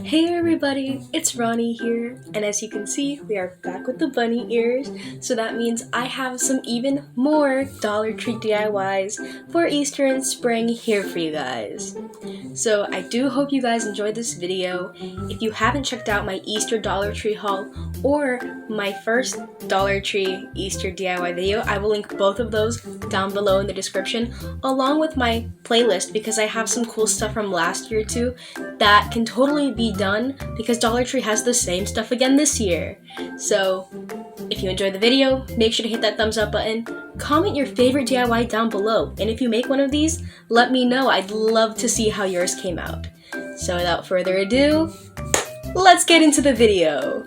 Hey everybody, it's Ronnie here, and as you can see, we are back with the bunny ears, so that means I have some even more Dollar Tree DIYs for Easter and spring here for you guys. So I do hope you guys enjoyed this video. If you haven't checked out my Easter Dollar Tree haul or my first Dollar Tree Easter DIY video, I will link both of those down below in the description, along with my playlist, because I have some cool stuff from last year too that can totally be done because Dollar Tree has the same stuff again this year. So if you enjoyed the video, make sure to hit that thumbs up button, comment your favorite DIY down below, and if you make one of these, let me know. I'd love to see how yours came out. So without further ado, let's get into the video.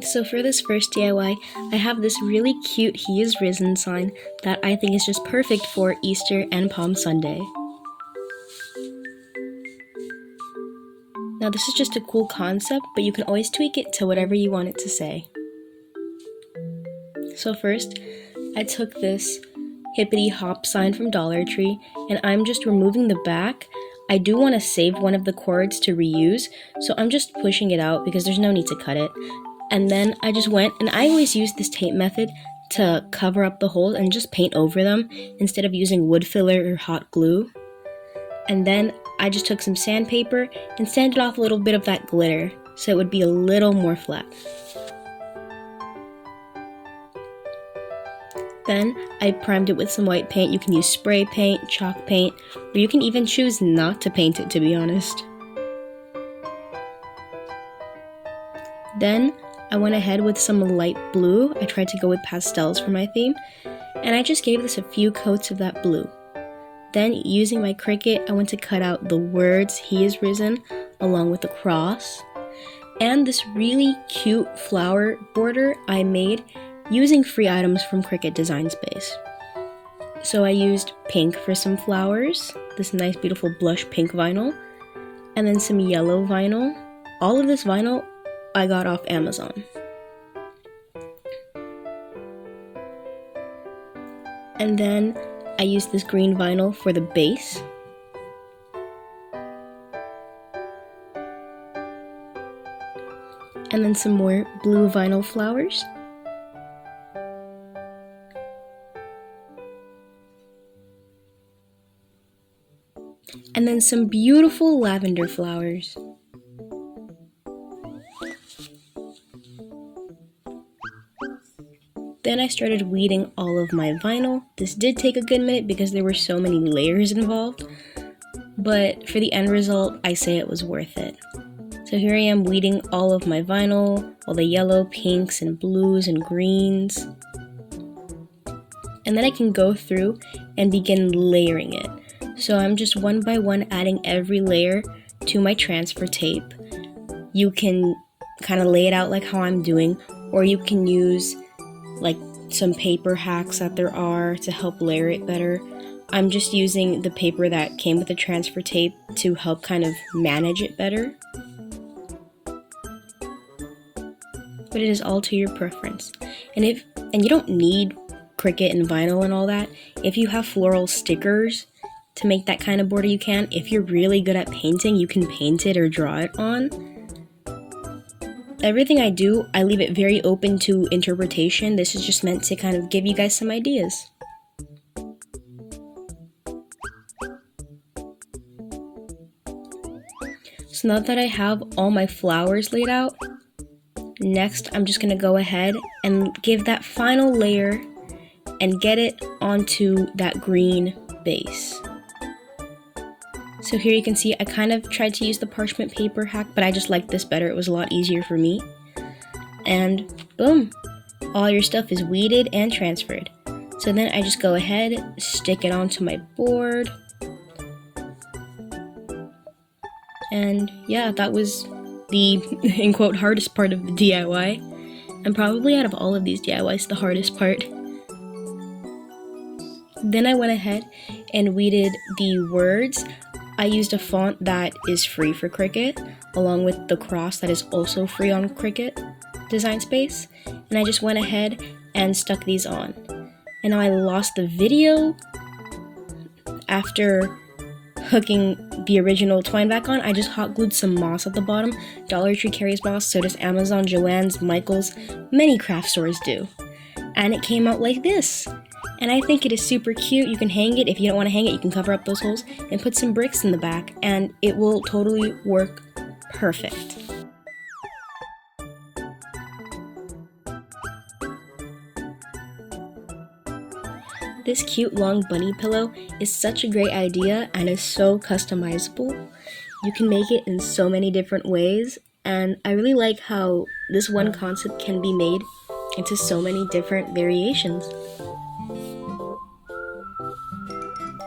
So for this first DIY, I have this really cute He is Risen sign that I think is just perfect for Easter and Palm Sunday. Now this is just a cool concept, but you can always tweak it to whatever you want it to say. So first, I took this hippity hop sign from Dollar Tree, and I'm just removing the back. I do want to save one of the cords to reuse, so I'm just pushing it out because there's no need to cut it. And then I just went, and I always use this tape method to cover up the holes and just paint over them instead of using wood filler or hot glue. And then I just took some sandpaper and sanded off a little bit of that glitter so it would be a little more flat. Then I primed it with some white paint. You can use spray paint, chalk paint, or you can even choose not to paint it, to be honest. Then I went ahead with some light blue. I tried to go with pastels for my theme, and I just gave this a few coats of that blue. Then, using my Cricut, I went to cut out the words He is Risen along with the cross, and this really cute flower border I made using free items from Cricut Design Space. So I used pink for some flowers, this nice beautiful blush pink vinyl, and then some yellow vinyl. All of this vinyl I got off Amazon. And then I used this green vinyl for the base. And then some more blue vinyl flowers. And then some beautiful lavender flowers. Then I started weeding all of my vinyl. This did take a good minute because there were so many layers involved, but for the end result, I say it was worth it. So here I am weeding all of my vinyl, all the yellow, pinks, and blues, and greens. And then I can go through and begin layering it. So I'm just one by one adding every layer to my transfer tape. You can kind of lay it out like how I'm doing, or you can use like some paper hacks that there are to help layer it better. I'm just using the paper that came with the transfer tape to help kind of manage it better. But it is all to your preference. And you don't need Cricut and vinyl and all that. If you have floral stickers to make that kind of border, you can. If you're really good at painting, you can paint it or draw it on. Everything I do, I leave it very open to interpretation. This is just meant to kind of give you guys some ideas. So now that I have all my flowers laid out, next I'm just going to go ahead and give that final layer and get it onto that green base. So here you can see I kind of tried to use the parchment paper hack, but I just liked this better. It was a lot easier for me. And boom, all your stuff is weeded and transferred. So then I just go ahead, stick it onto my board. And yeah, that was the, in quote, hardest part of the DIY. And probably out of all of these DIYs, the hardest part. Then I went ahead and weeded the words. I used a font that is free for Cricut, along with the cross that is also free on Cricut Design Space. And I just went ahead and stuck these on. And now I lost the video after hooking the original twine back on. I just hot glued some moss at the bottom. Dollar Tree carries moss, so does Amazon, Joann's, Michael's, many craft stores do. And it came out like this. And I think it is super cute. You can hang it. If you don't want to hang it, you can cover up those holes and put some bricks in the back, and it will totally work perfect. This cute long bunny pillow is such a great idea and is so customizable. You can make it in so many different ways, and I really like how this one concept can be made into so many different variations.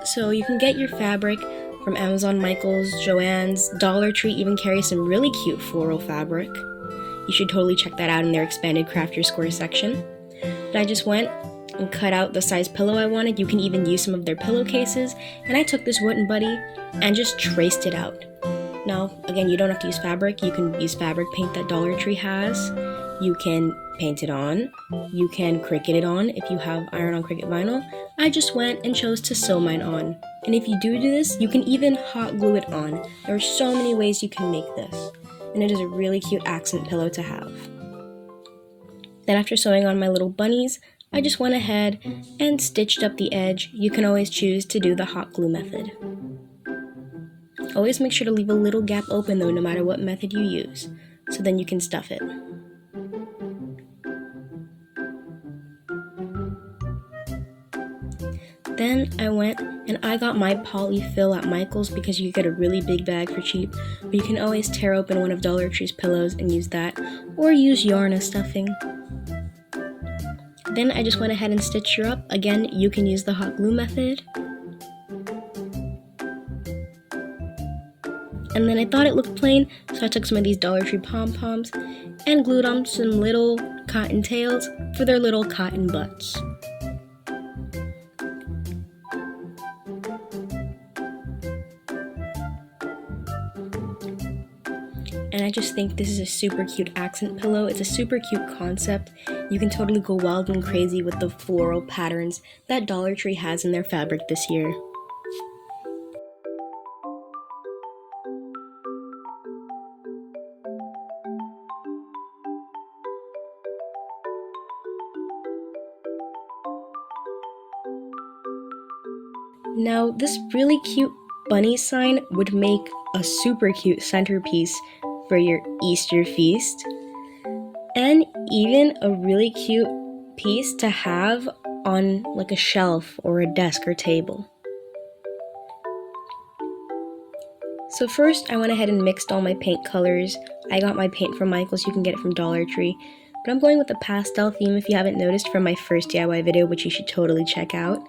So you can get your fabric from Amazon, Michael's, Joann's. Dollar Tree even carries some really cute floral fabric. You should totally check that out in their expanded Craft Your Square section. But I just went and cut out the size pillow I wanted. You can even use some of their pillowcases. And I took this wooden buddy and just traced it out. Now, again, you don't have to use fabric. You can use fabric paint that Dollar Tree has. You can paint it on. You can Cricut it on if you have iron-on Cricut vinyl. I just went and chose to sew mine on. And if you do this, you can even hot glue it on. There are so many ways you can make this. And it is a really cute accent pillow to have. Then after sewing on my little bunnies, I just went ahead and stitched up the edge. You can always choose to do the hot glue method. Always make sure to leave a little gap open though, no matter what method you use, so then you can stuff it. Then I went and I got my polyfill at Michael's because you get a really big bag for cheap, but you can always tear open one of Dollar Tree's pillows and use that, or use yarn as stuffing. Then I just went ahead and stitched her up. Again, you can use the hot glue method. And then I thought it looked plain, so I took some of these Dollar Tree pom-poms and glued on some little cotton tails for their little cotton butts. And I just think this is a super cute accent pillow. It's a super cute concept. You can totally go wild and crazy with the floral patterns that Dollar Tree has in their fabric this year. Now, this really cute bunny sign would make a super cute centerpiece for your Easter feast, and even a really cute piece to have on like a shelf or a desk or table. So first I went ahead and mixed all my paint colors. I got my paint from Michael's, you can get it from Dollar Tree, but I'm going with a pastel theme if you haven't noticed from my first DIY video, which you should totally check out,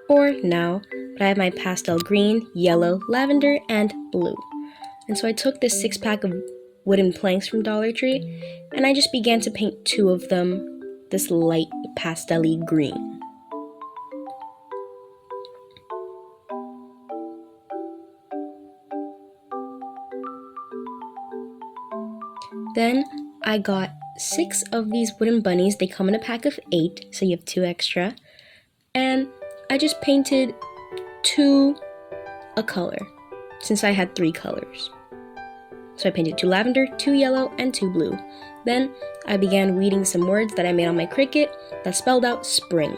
or now. But I have my pastel green, yellow, lavender, and blue. And so I took this 6-pack of wooden planks from Dollar Tree, and I just began to paint 2 of them this light pastel-y green. Then I got 6 of these wooden bunnies. They come in a pack of 8, so you have 2 extra. And I just painted 2 a color, since I had 3 colors. So I painted 2 lavender, 2 yellow, and 2 blue. Then I began reading some words that I made on my Cricut that spelled out spring.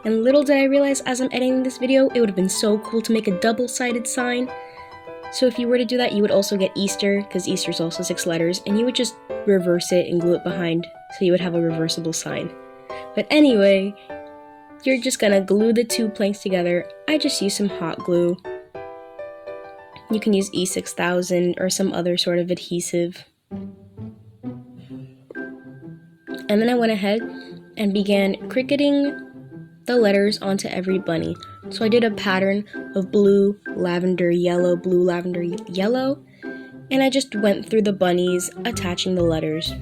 And little did I realize as I'm editing this video, it would have been so cool to make a double-sided sign. So if you were to do that, you would also get Easter, because Easter is also 6 letters, and you would just reverse it and glue it behind, so you would have a reversible sign. But anyway, you're just gonna glue the two planks together. I just used some hot glue. You can use E6000 or some other sort of adhesive. And then I went ahead and began cricketing the letters onto every bunny. So I did a pattern of blue, lavender, yellow, blue, lavender, yellow, and I just went through the bunnies attaching the letters.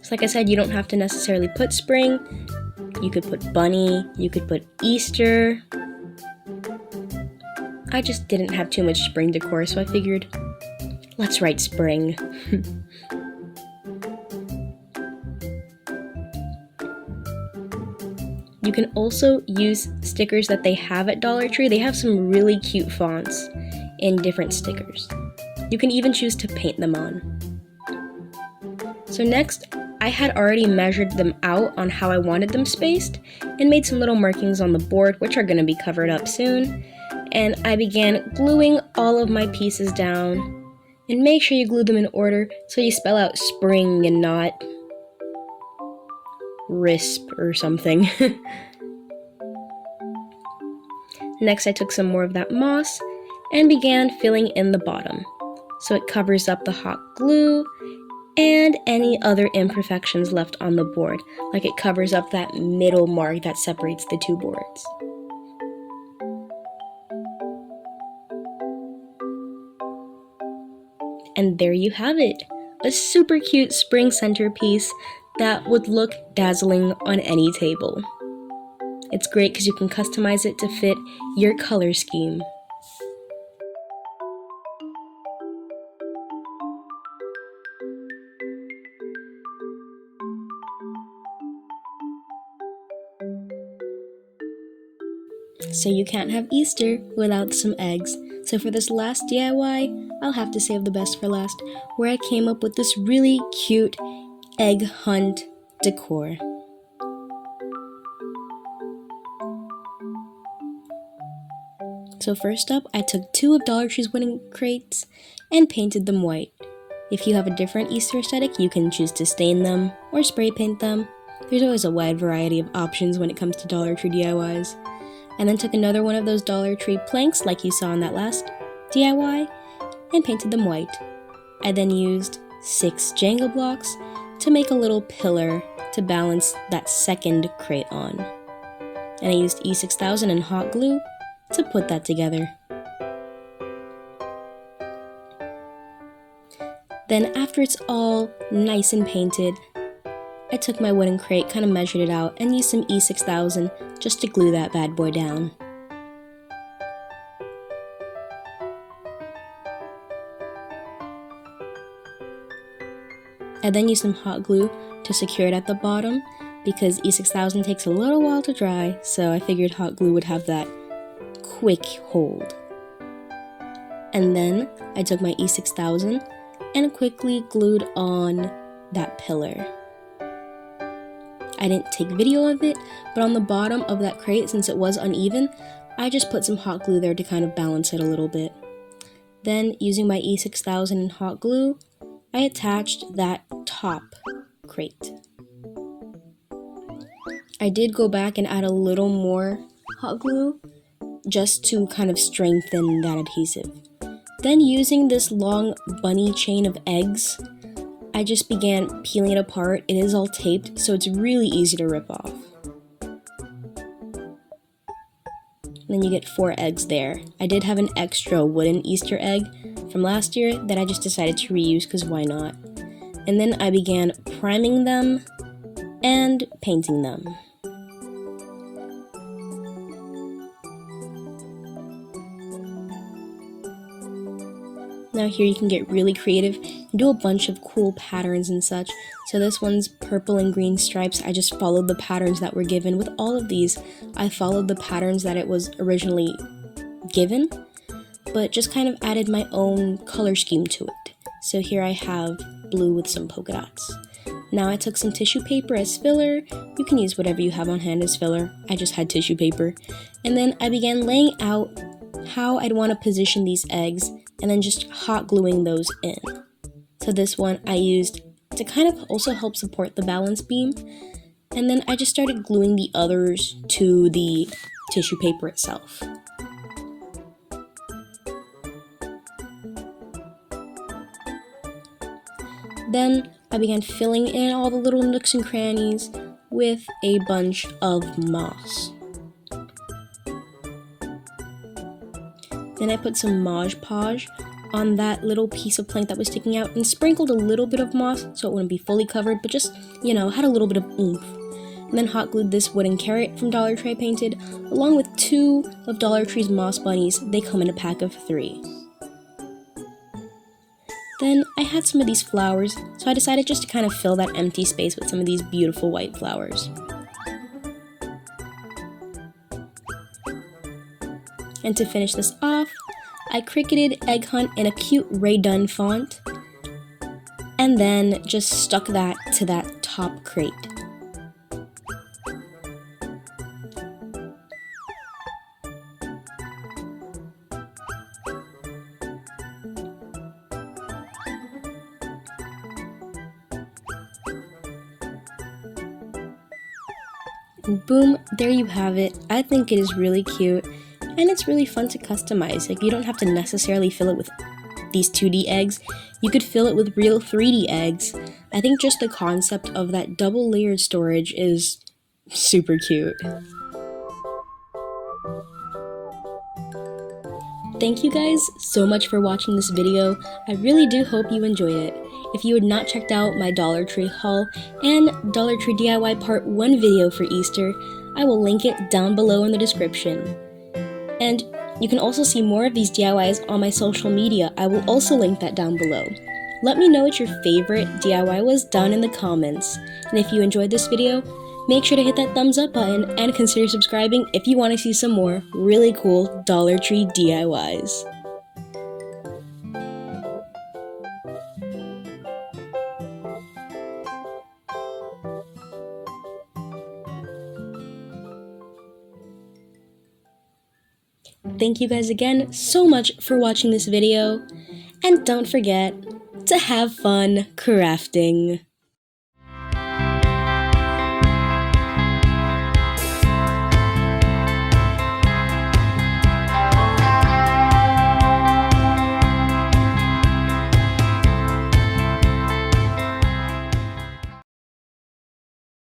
So like I said, you don't have to necessarily put spring. You could put bunny, you could put Easter. I just didn't have too much spring decor, so I figured, let's write spring. You can also use stickers that they have at Dollar Tree. They have some really cute fonts in different stickers. You can even choose to paint them on. So next, I had already measured them out on how I wanted them spaced and made some little markings on the board, which are going to be covered up soon. And I began gluing all of my pieces down. And make sure you glue them in order so you spell out spring and not risp or something. Next, I took some more of that moss and began filling in the bottom so it covers up the hot glue and any other imperfections left on the board, like it covers up that middle mark that separates the two boards. And there you have it, a super cute spring centerpiece that would look dazzling on any table. It's great because you can customize it to fit your color scheme. So you can't have Easter without some eggs. So for this last DIY, I'll have to save the best for last, where I came up with this really cute egg hunt decor. So first up, I took 2 of Dollar Tree's wooden crates and painted them white. If you have a different Easter aesthetic, you can choose to stain them or spray paint them. There's always a wide variety of options when it comes to Dollar Tree DIYs. And then took another one of those Dollar Tree planks like you saw in that last DIY and painted them white. I then used 6 Jenga blocks to make a little pillar to balance that second crate on. And I used E6000 and hot glue to put that together. Then after it's all nice and painted, I took my wooden crate, kind of measured it out, and used some E6000 just to glue that bad boy down. I then used some hot glue to secure it at the bottom because E6000 takes a little while to dry, so I figured hot glue would have that quick hold. And then I took my E6000 and quickly glued on that pillar. I didn't take video of it, but on the bottom of that crate, since it was uneven, I just put some hot glue there to kind of balance it a little bit. Then, using my E6000 and hot glue, I attached that top crate. I did go back and add a little more hot glue just to kind of strengthen that adhesive. Then, using this long bunny chain of eggs, I just began peeling it apart. It is all taped, so it's really easy to rip off. Then you get 4 eggs there. I did have an extra wooden Easter egg from last year that I just decided to reuse because why not? And then I began priming them and painting them. Now here you can get really creative and do a bunch of cool patterns and such. So this one's purple and green stripes. I just followed the patterns that were given. With all of these, I followed the patterns that it was originally given, but just kind of added my own color scheme to it. So here I have blue with some polka dots. Now I took some tissue paper as filler. You can use whatever you have on hand as filler. I just had tissue paper. And then I began laying out how I'd want to position these eggs and then just hot gluing those in. So this one I used to kind of also help support the balance beam. And then I just started gluing the others to the tissue paper itself. Then I began filling in all the little nooks and crannies with a bunch of moss. Then I put some Mod Podge on that little piece of plank that was sticking out and sprinkled a little bit of moss so it wouldn't be fully covered, but just, had a little bit of oomph. And then hot glued this wooden carrot from Dollar Tree I painted, along with 2 of Dollar Tree's moss bunnies. They come in a pack of 3. Then I had some of these flowers, so I decided just to kind of fill that empty space with some of these beautiful white flowers. And to finish this off, I cricketed Egg Hunt in a cute Ray Dunn font, and then just stuck that to that top crate. And boom, there you have it. I think it is really cute. And it's really fun to customize. Like, you don't have to necessarily fill it with these 2D eggs. You could fill it with real 3D eggs. I think just the concept of that double layered storage is super cute. Thank you guys so much for watching this video. I really do hope you enjoyed it. If you had not checked out my Dollar Tree haul and Dollar Tree DIY Part 1 video for Easter, I will link it down below in the description. And you can also see more of these DIYs on my social media. I will also link that down below. Let me know what your favorite DIY was down in the comments. And if you enjoyed this video, make sure to hit that thumbs up button and consider subscribing if you want to see some more really cool Dollar Tree DIYs. Thank you guys again so much for watching this video, and don't forget to have fun crafting.